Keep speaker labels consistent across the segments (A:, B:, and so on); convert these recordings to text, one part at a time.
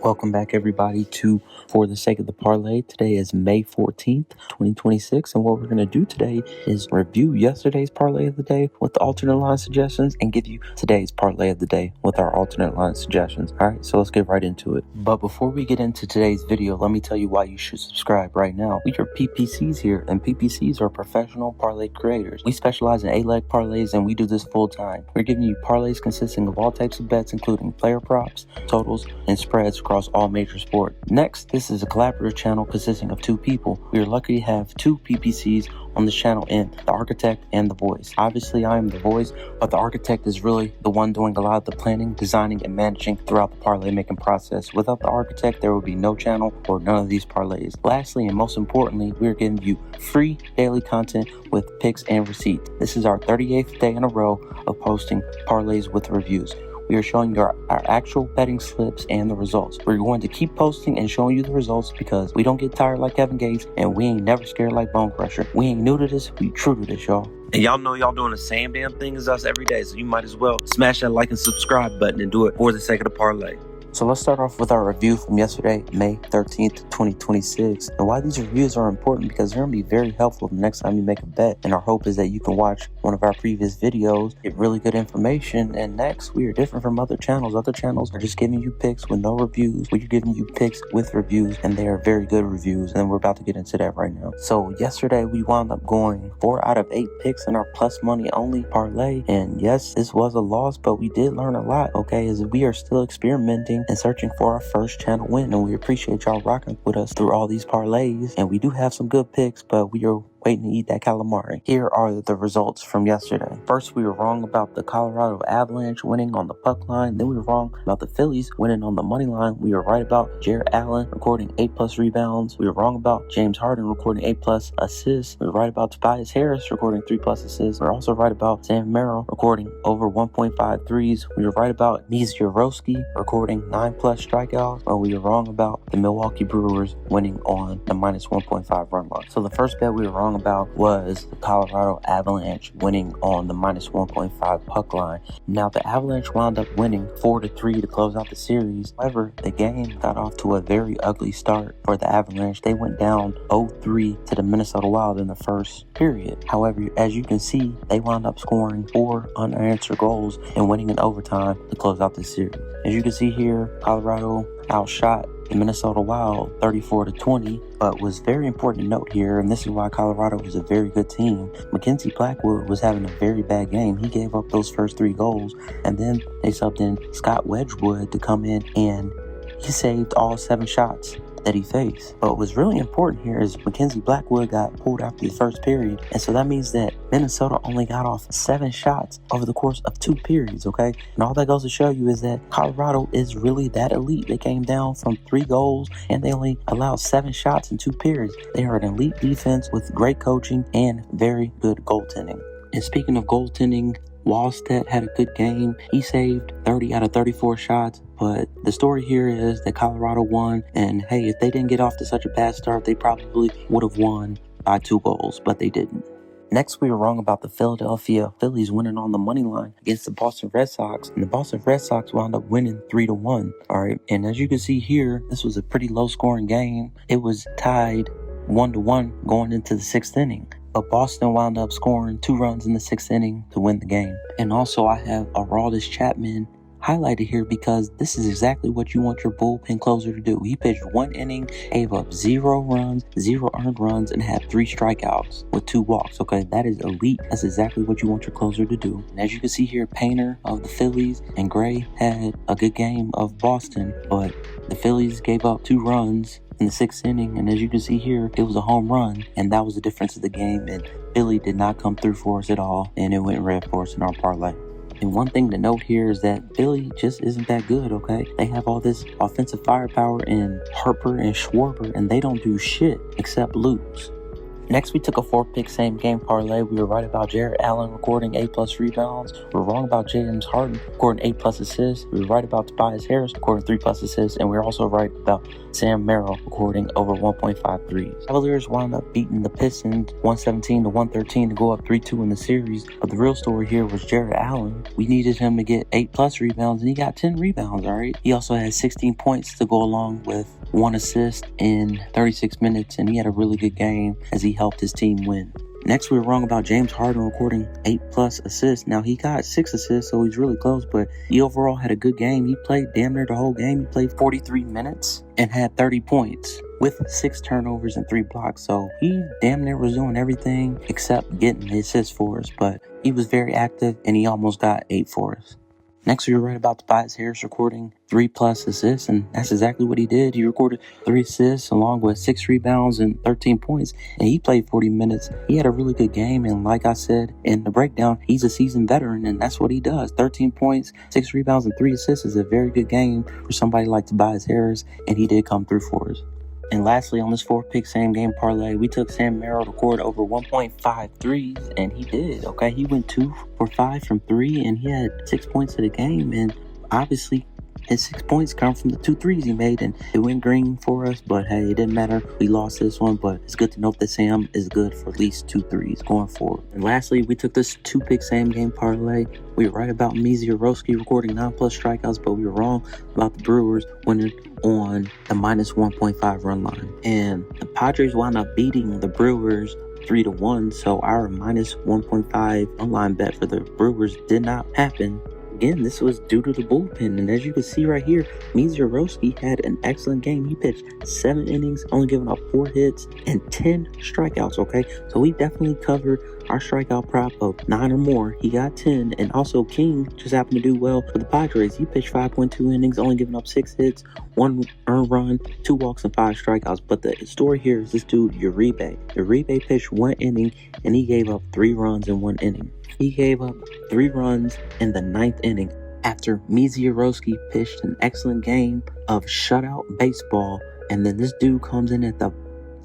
A: Welcome back, everybody, to For the Sake of the Parlay. Today is May 14th, 2026, and what we're going to do today is review yesterday's Parlay of the Day with the alternate line suggestions and give you today's Parlay of the Day with our alternate line suggestions. All right, so let's get right into it. But before we get into today's video, let me tell you why you should subscribe right now. We are PPCs here, and PPCs are professional parlay creators. We specialize in 8-leg parlays, and we do this full time. We're giving you parlays consisting of all types of bets, including player props, totals, and spreads across all major sports. Next, this is a collaborative channel consisting of two people. We are lucky to have two PPCs on this channel, in the architect and the voice. Obviously, I am the voice, but the architect is really the one doing a lot of the planning, designing, and managing throughout the parlay making process. Without the architect, there would be no channel or none of these parlays. Lastly, and most importantly, we are giving you free daily content with picks and receipts. This is our 38th day in a row of posting parlays with reviews. We are showing you our actual betting slips and the results. We're going to keep posting and showing you the results because we don't get tired like Kevin Gates, and we ain't never scared like Bone Crusher. We ain't new to this, we true to this, y'all. And y'all know y'all doing the same damn thing as us every day, so you might as well smash that like and subscribe button and do it for the sake of the parlay. So let's start off with our review from yesterday, May 13th, 2026. And why these reviews are important, because they're going to be very helpful the next time you make a bet. And our hope is that you can watch one of our previous videos, get really good information. And next, we are different from other channels. Other channels are just giving you picks with no reviews. We're giving you picks with reviews, and they are very good reviews. And we're about to get into that right now. So yesterday, we wound up going 4 out of 8 picks in our plus money only parlay. And yes, this was a loss, but we did learn a lot, okay, as we are still experimenting and searching for our first channel win, and we appreciate y'all rocking with us through all these parlays. And we do have some good picks, but we are waiting to eat that calamari. Here are the results from yesterday. First, we were wrong about the Colorado Avalanche winning on the puck line. Then we were wrong about the Phillies winning on the money line. We were right about Jarrett Allen recording 8+ rebounds. We were wrong about James Harden recording 8+ assists. We were right about Tobias Harris recording 3+ assists. We were also right about Sam Merrill recording over 1.5 threes. We were right about Mizorowski recording 9+ strikeouts. But we were wrong about the Milwaukee Brewers winning on the -1.5 run line. So the first bet we were wrong about was the Colorado Avalanche winning on the -1.5 puck line. Now, the Avalanche wound up winning 4-3 to close out the series. However, the game got off to a very ugly start for the Avalanche. They went down 0-3 to the Minnesota Wild in the first period. However, as you can see, they wound up scoring 4 unanswered goals and winning in overtime to close out the series. As you can see here, Colorado outshot the Minnesota Wild 34-20, but was very important to note here, and this is why Colorado was a very good team. Mackenzie Blackwood was having a very bad game. He gave up those first 3 goals, and then they subbed in Scott Wedgwood to come in, and he saved all 7 shots that he faced. But what's really important here is Mackenzie Blackwood got pulled after the first period, and so that means that Minnesota only got off 7 shots over the course of 2 periods, okay? And all that goes to show you is that Colorado is really that elite. They came down from 3 goals and they only allowed 7 shots in 2 periods. They are an elite defense with great coaching and very good goaltending. And speaking of goaltending, Wallstedt had a good game. He saved 30 out of 34 shots. But the story here is that Colorado won. And hey, if they didn't get off to such a bad start, they probably would have won by 2 goals, but they didn't. Next, we were wrong about the Philadelphia Phillies winning on the money line against the Boston Red Sox. And the Boston Red Sox wound up winning 3-1. All right. And as you can see here, this was a pretty low scoring game. It was tied 1-1 going into the 6th inning. But Boston wound up scoring 2 runs in the 6th inning to win the game. And also, I have Aroldis Chapman highlighted here because this is exactly what you want your bullpen closer to do. He pitched 1 inning, gave up 0 runs, 0 earned runs, and had 3 strikeouts with 2 walks. Okay, that is elite. That's exactly what you want your closer to do. And as you can see here, Painter of the Phillies and Gray had a good game of Boston, but the Phillies gave up 2 runs in the 6th inning, and as you can see here, it was a home run, and that was the difference of the game, and Philly did not come through for us at all, and it went red for us in our parlay. And one thing to note here is that Philly just isn't that good, okay? They have all this offensive firepower in Harper and Schwarber, and they don't do shit except lose. Next, we took a 4-pick same game parlay. We were right about Jared Allen recording 8+ rebounds. We were wrong about James Harden recording 8+ assists. We were right about Tobias Harris recording 3+ assists. And we were also right about Sam Merrill recording over 1.5 threes. Cavaliers wound up beating the Pistons 117-113 to go up 3-2 in the series. But the real story here was Jared Allen. We needed him to get 8+ rebounds, and he got 10 rebounds, all right? He also had 16 points to go along with 1 assist in 36 minutes, and he had a really good game as he helped his team win. Next, we were wrong about James Harden recording 8+ assists. Now, he got 6 assists, so he's really close, but he overall had a good game. He played damn near the whole game. He played 43 minutes and had 30 points with 6 turnovers and 3 blocks. So he damn near was doing everything except getting the assists for us, but he was very active, and he almost got 8 for us. Next, we were right about Tobias Harris recording 3+ assists, and that's exactly what he did. He recorded 3 assists along with 6 rebounds and 13 points, and he played 40 minutes. He had a really good game, and like I said in the breakdown, he's a seasoned veteran, and that's what he does. 13 points, 6 rebounds, and 3 assists is a very good game for somebody like Tobias Harris, and he did come through for us. And lastly, on this 4-pick same game parlay, we took Sam Merrill to record over 1.5 threes, and he did, okay? He went 2 for 5 from 3, and he had 6 points in the game, and obviously his 6 points come from the 2 threes he made, and it went green for us, but hey, it didn't matter. We lost this one, but it's good to note that Sam is good for at least 2 threes going forward. And lastly, we took this 2-pick same game parlay. We were right about Mizierowski recording 9+ strikeouts, but we were wrong about the Brewers winning on the -1.5 run line. And the Padres wound up beating the Brewers 3-1, so our -1.5 run line bet for the Brewers did not happen. Again, this was due to the bullpen, and as you can see right here, Mizierowski had an excellent game. He pitched 7 innings, only giving up 4 hits and 10 strikeouts, okay? So we definitely covered our strikeout prop of 9 or more. He got 10, and also King just happened to do well for the Padres. He pitched 5.2 innings, only giving up 6 hits, 1 earned run, 2 walks, and 5 strikeouts. But the story here is this dude, Uribe. Uribe pitched 1 inning, and he gave up 3 runs in 1 inning. He gave up 3 runs in the 9th inning after Mizierowski pitched an excellent game of shutout baseball, and then this dude comes in at the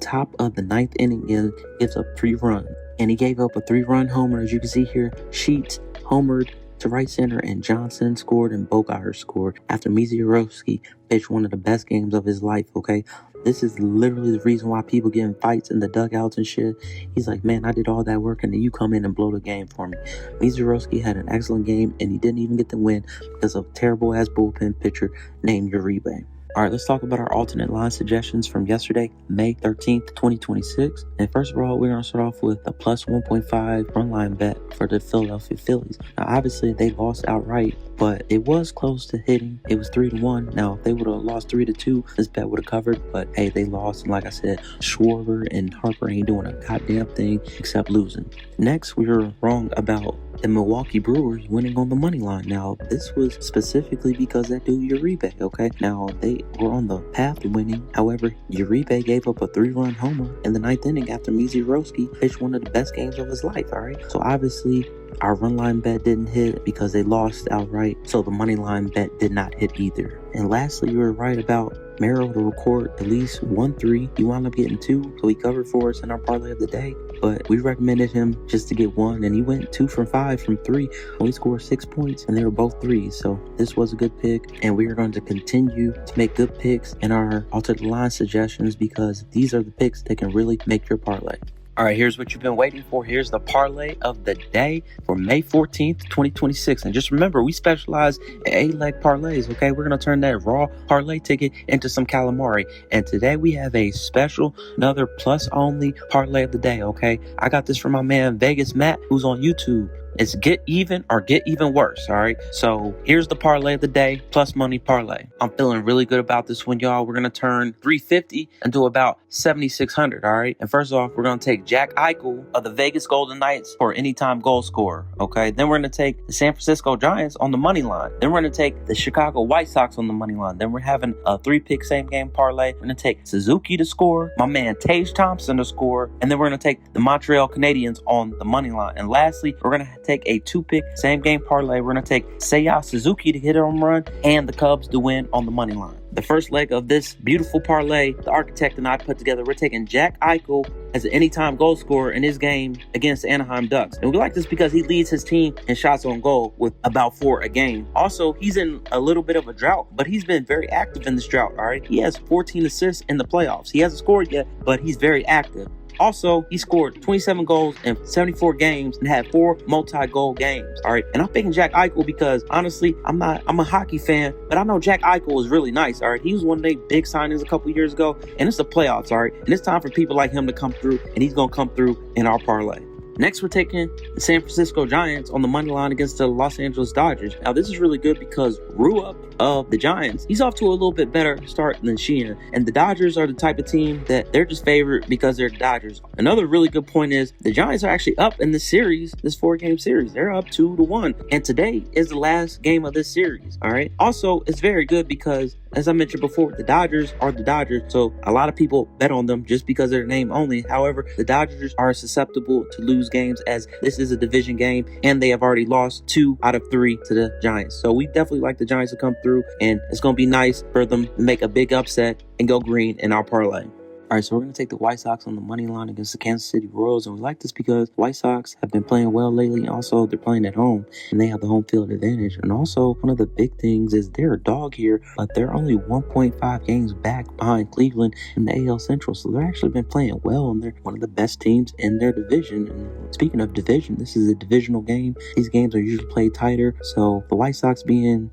A: top of the 9th inning and gives up 3 runs. And he gave up a 3-run homer. As you can see here, Sheets homered to right center, and Johnson scored and Bogart scored after Mizierowski pitched one of the best games of his life, okay? This is literally the reason why people get in fights in the dugouts and shit. He's like, man, I did all that work, and then you come in and blow the game for me. Mizierowski had an excellent game, and he didn't even get the win because of a terrible-ass bullpen pitcher named Uribe. All right, let's talk about our alternate line suggestions from yesterday, May 13th, 2026. And first of all, we're going to start off with a plus 1.5 run line bet for the Philadelphia Phillies. Now, obviously, they lost outright, but it was close to hitting. It was 3-1. Now, if they would have lost 3-2, this bet would have covered. But hey, they lost. And like I said, Schwarber and Harper ain't doing a goddamn thing except losing. Next, we were wrong about the Milwaukee Brewers winning on the money line. Now, this was specifically because that dude Uribe, okay? Now, they were on the path to winning. However, Uribe gave up a 3-run homer in the 9th inning after Mizierowski pitched one of the best games of his life, all right? So obviously, our run line bet didn't hit because they lost outright, so the money line bet did not hit either. And lastly, you were right about Merrill to record at least 1 3. He wound up getting 2, so he covered for us in our parlay of the day. But we recommended him just to get 1, and he went 2 for 5 from 3. Only scored 6 points, and they were both 3s. So this was a good pick, and we are going to continue to make good picks in our alternate line suggestions because these are the picks that can really make your parlay. All right, here's what you've been waiting for. Here's the parlay of the day for May 14th, 2026. And just remember, we specialize in 8-leg parlays, okay? We're going to turn that raw parlay ticket into some calamari. And today we have a special, another plus-only parlay of the day, okay? I got this from my man Vegas Matt, who's on YouTube. It's get even or get even worse, all right? So here's the parlay of the day, plus money parlay. I'm feeling really good about this one, y'all. We're going to turn 350 into about 7,600, all right? And first off, we're going to take Jack Eichel of the Vegas Golden Knights for anytime goal scorer, okay? Then we're going to take the San Francisco Giants on the money line. Then we're going to take the Chicago White Sox on the money line. Then we're having a 3-pick same game parlay. We're going to take Suzuki to score, my man Tage Thompson to score, and then we're going to take the Montreal Canadiens on the money line. And lastly, we're going to take a 2-pick same game parlay. We're going to take Seiya Suzuki to hit a home run and the Cubs to win on the money line. the first leg of this beautiful parlay the architect and I put together. We're taking Jack Eichel as an anytime goal scorer in his game against the Anaheim Ducks. And we like this because he leads his team in shots on goal with about 4 a game. Also, he's in a little bit of a drought, but he's been very active in this drought, all right? He has 14 assists in the playoffs. He hasn't scored yet, but he's very active. Also, he scored 27 goals in 74 games and had 4 multi-goal games. All right. And I'm picking Jack Eichel because honestly, I'm a hockey fan, but I know Jack Eichel is really nice. All right. He was one of their big signings a couple years ago, and it's the playoffs. All right. And it's time for people like him to come through, and he's going to come through in our parlay. Next, we're taking the San Francisco Giants on the money line against the Los Angeles Dodgers. Now, this is really good because Rupp of the Giants, he's off to a little bit better start than Sheehan. And the Dodgers are the type of team that they're just favored because they're the Dodgers. Another really good point is the Giants are actually up in this series, this 4-game series. They're up 2-1. And today is the last game of this series. All right. Also, it's very good because, as I mentioned before, the Dodgers are the Dodgers. So a lot of people bet on them just because of their name only. However, the Dodgers are susceptible to lose games as this is a division game and they have already lost 2 out of 3 to the Giants. So we definitely like the Giants to come through, and it's going to be nice for them to make a big upset and go green in our parlay. All right, so we're going to take the White Sox on the money line against the Kansas City Royals, and we like this because White Sox have been playing well lately, and also they're playing at home, and they have the home field advantage. And also, one of the big things is they're a dog here, but they're only 1.5 games back behind Cleveland in the AL Central, so they've actually been playing well, and they're one of the best teams in their division. And speaking of division, this is a divisional game. These games are usually played tighter, so the White Sox being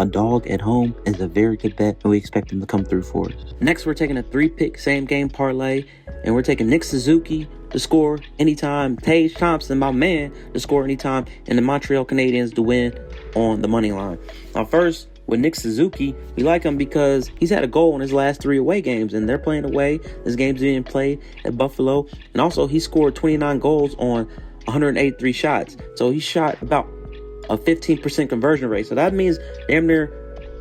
A: a dog at home is a very good bet, and we expect them to come through for us. Next, we're taking a 3-pick same game parlay, and we're taking Nick Suzuki to score anytime, Tage Thompson, my man, to score anytime, and the Montreal Canadiens to win on the money line. Now, first, with Nick Suzuki, we like him because he's had a goal in his last 3 away games, and they're playing away. This game's being played at Buffalo, and also he scored 29 goals on 183 shots. So he shot about a 15% conversion rate. So that means damn near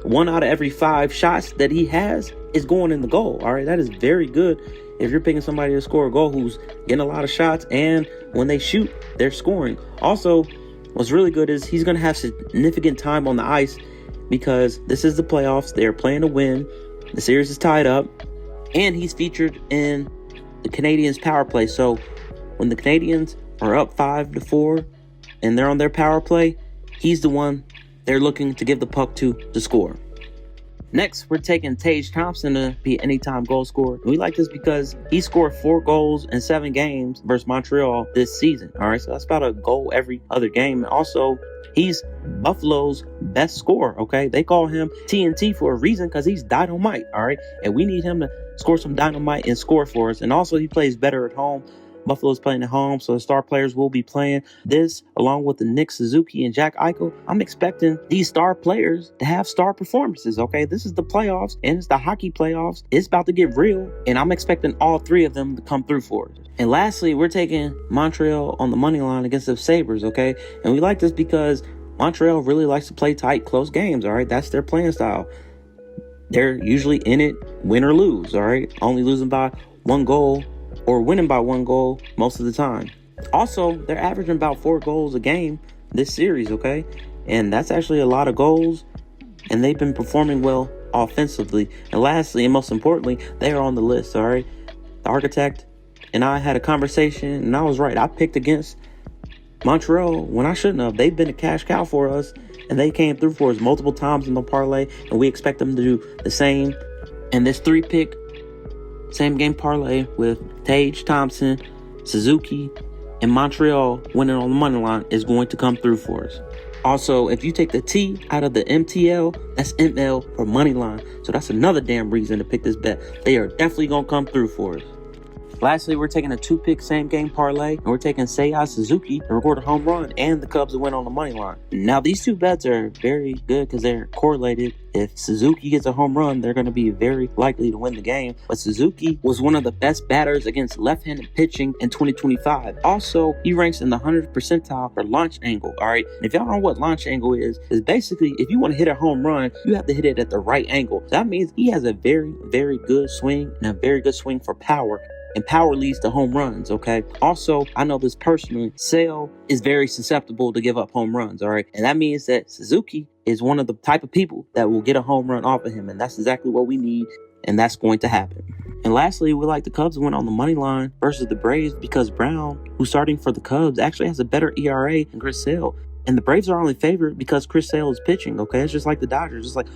A: 1 out of every 5 shots that he has is going in the goal. All right, that is very good if you're picking somebody to score a goal who's getting a lot of shots, and when they shoot, they're scoring. Also, what's really good is he's going to have significant time on the ice because this is the playoffs. They're playing to win. The series is tied up, and he's featured in the Canadiens' power play. So when the Canadiens are up 5-4 and they're on their power play, he's the one they're looking to give the puck to score. Next, we're taking Tage Thompson to be an anytime goal scorer. And we like this because he scored 4 goals in 7 games versus Montreal this season. All right, so that's about a goal every other game. And also, he's Buffalo's best scorer, okay? They call him TNT for a reason because he's dynamite, all right? And we need him to score some dynamite and score for us. And also, he plays better at home. Buffalo's playing at home, so the star players will be playing this along with the Nick Suzuki and Jack Eichel. I'm expecting these star players to have star performances, okay? This is the playoffs, and it's the hockey playoffs. It's about to get real, and I'm expecting all 3 of them to come through for us. And lastly, we're taking Montreal on the money line against the Sabres, okay? And we like this because Montreal really likes to play tight, close games, all right? That's their playing style. They're usually in it, win or lose, all right? Only losing by 1 goal or winning by 1 goal most of the time. Also, they're averaging about 4 goals a game this series, okay? And that's actually a lot of goals, and they've been performing well offensively. And lastly, and most importantly, they are on the list, all right? The architect and I had a conversation, and I was right. I picked against Montreal when I shouldn't have. They've been a cash cow for us, and they came through for us multiple times in the parlay, and we expect them to do the same. And this 3-pick same game parlay with Tage Thompson, Suzuki, and Montreal winning on the money line is going to come through for us. Also, if you take the T out of the MTL, that's ML for money line. So that's another damn reason to pick this bet. They are definitely going to come through for us. Lastly, we're taking a 2-pick same game parlay, and we're taking Seiya Suzuki to record a home run and the Cubs to win on the money line. Now, these 2 bets are very good because they're correlated. If Suzuki gets a home run, they're going to be very likely to win the game. But Suzuki was one of the best batters against left-handed pitching in 2025. Also, he ranks in the 100th percentile for launch angle, all right? And if y'all don't know what launch angle is basically if you want to hit a home run, you have to hit it at the right angle. So that means he has a very, very good swing and a very good swing for power. And power leads to home runs, okay? Also, I know this personally, Sale is very susceptible to give up home runs, all right? And that means that Suzuki is one of the type of people that will get a home run off of him, and that's exactly what we need, and that's going to happen. And lastly, we like the Cubs to win on the money line versus the Braves because Brown, who's starting for the Cubs, actually has a better ERA than Chris Sale. And the Braves are only favored because Chris Sale is pitching, okay? It's just like the Dodgers. It's like,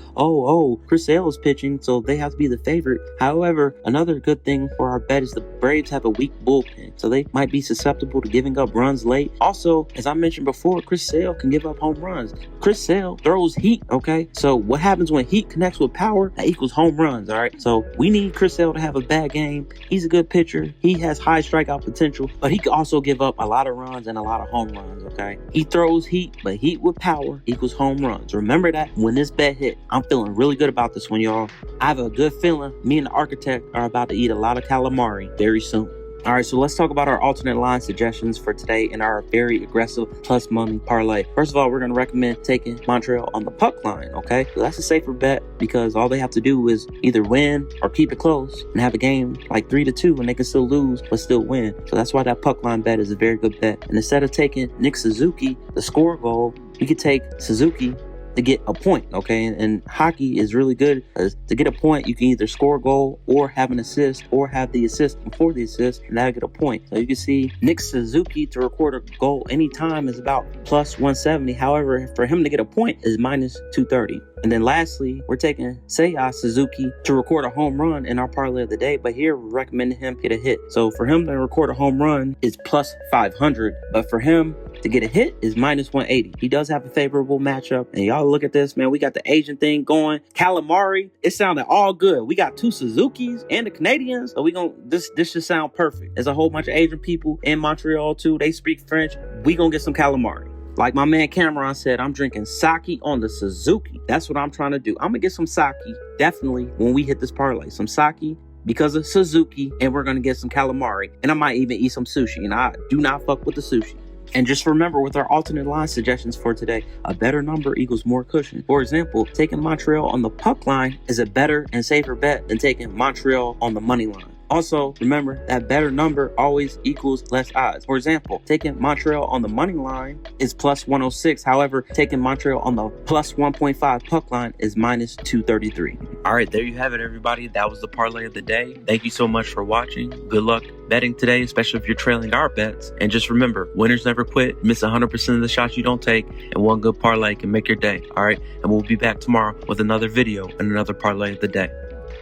A: Chris Sale is pitching, so they have to be the favorite. However, another good thing for our bet is the Braves have a weak bullpen, so they might be susceptible to giving up runs late. Also, as I mentioned before, Chris Sale can give up home runs. Chris Sale throws heat, okay? So what happens when heat connects with power? That equals home runs, all right? So we need Chris Sale to have a bad game. He's a good pitcher. He has high strikeout potential, but he can also give up a lot of runs and a lot of home runs, okay? He throws heat, but heat with power equals home runs. Remember that when this bet hit. I'm feeling really good about this one, y'all. I have a good feeling me and the architect are about to eat a lot of calamari very soon. All right, so let's talk about our alternate line suggestions for today in our very aggressive plus money parlay. First of all, we're going to recommend taking Montreal on the puck line, okay? So that's a safer bet because all they have to do is either win or keep it close and have a game like 3-2 and they can still lose but still win. So that's why that puck line bet is a very good bet. And instead of taking Nick Suzuki, the score goal, you could take Suzuki to get a point, okay? And hockey is really good. To get a point, you can either score a goal or have an assist or have the assist before the assist, and that'll get a point. So you can see Nick Suzuki to record a goal anytime is about plus 170. However, for him to get a point is minus 230. And then lastly, we're taking Seiya Suzuki to record a home run in our parlay of the day, but here we're recommending him get a hit. So for him to record a home run is plus 500, but for him to get a hit is minus 180. He does have a favorable matchup, and y'all look at this, man. We got the Asian thing going. Calamari, it sounded all good. We got 2 Suzukis and the Canadians, so this should sound perfect. There's a whole bunch of Asian people in Montreal too. They speak French. We gonna get some calamari. Like my man Cameron said, I'm drinking sake on the Suzuki. That's what I'm trying to do. I'm gonna get some sake, definitely, when we hit this parlay. Some sake because of Suzuki, and we're gonna get some calamari. And I might even eat some sushi, and I do not fuck with the sushi. And just remember, with our alternate line suggestions for today, a better number equals more cushion. For example, taking Montreal on the puck line is a better and safer bet than taking Montreal on the money line. Also, remember that better number always equals less odds. For example, taking Montreal on the money line is plus 106. However, taking Montreal on the plus 1.5 puck line is minus 233. All right, there you have it, everybody. That was the parlay of the day. Thank you so much for watching. Good luck betting today, especially if you're trailing our bets. And just remember, winners never quit. Miss 100% of the shots you don't take, and one good parlay can make your day. All right, and we'll be back tomorrow with another video and another parlay of the day.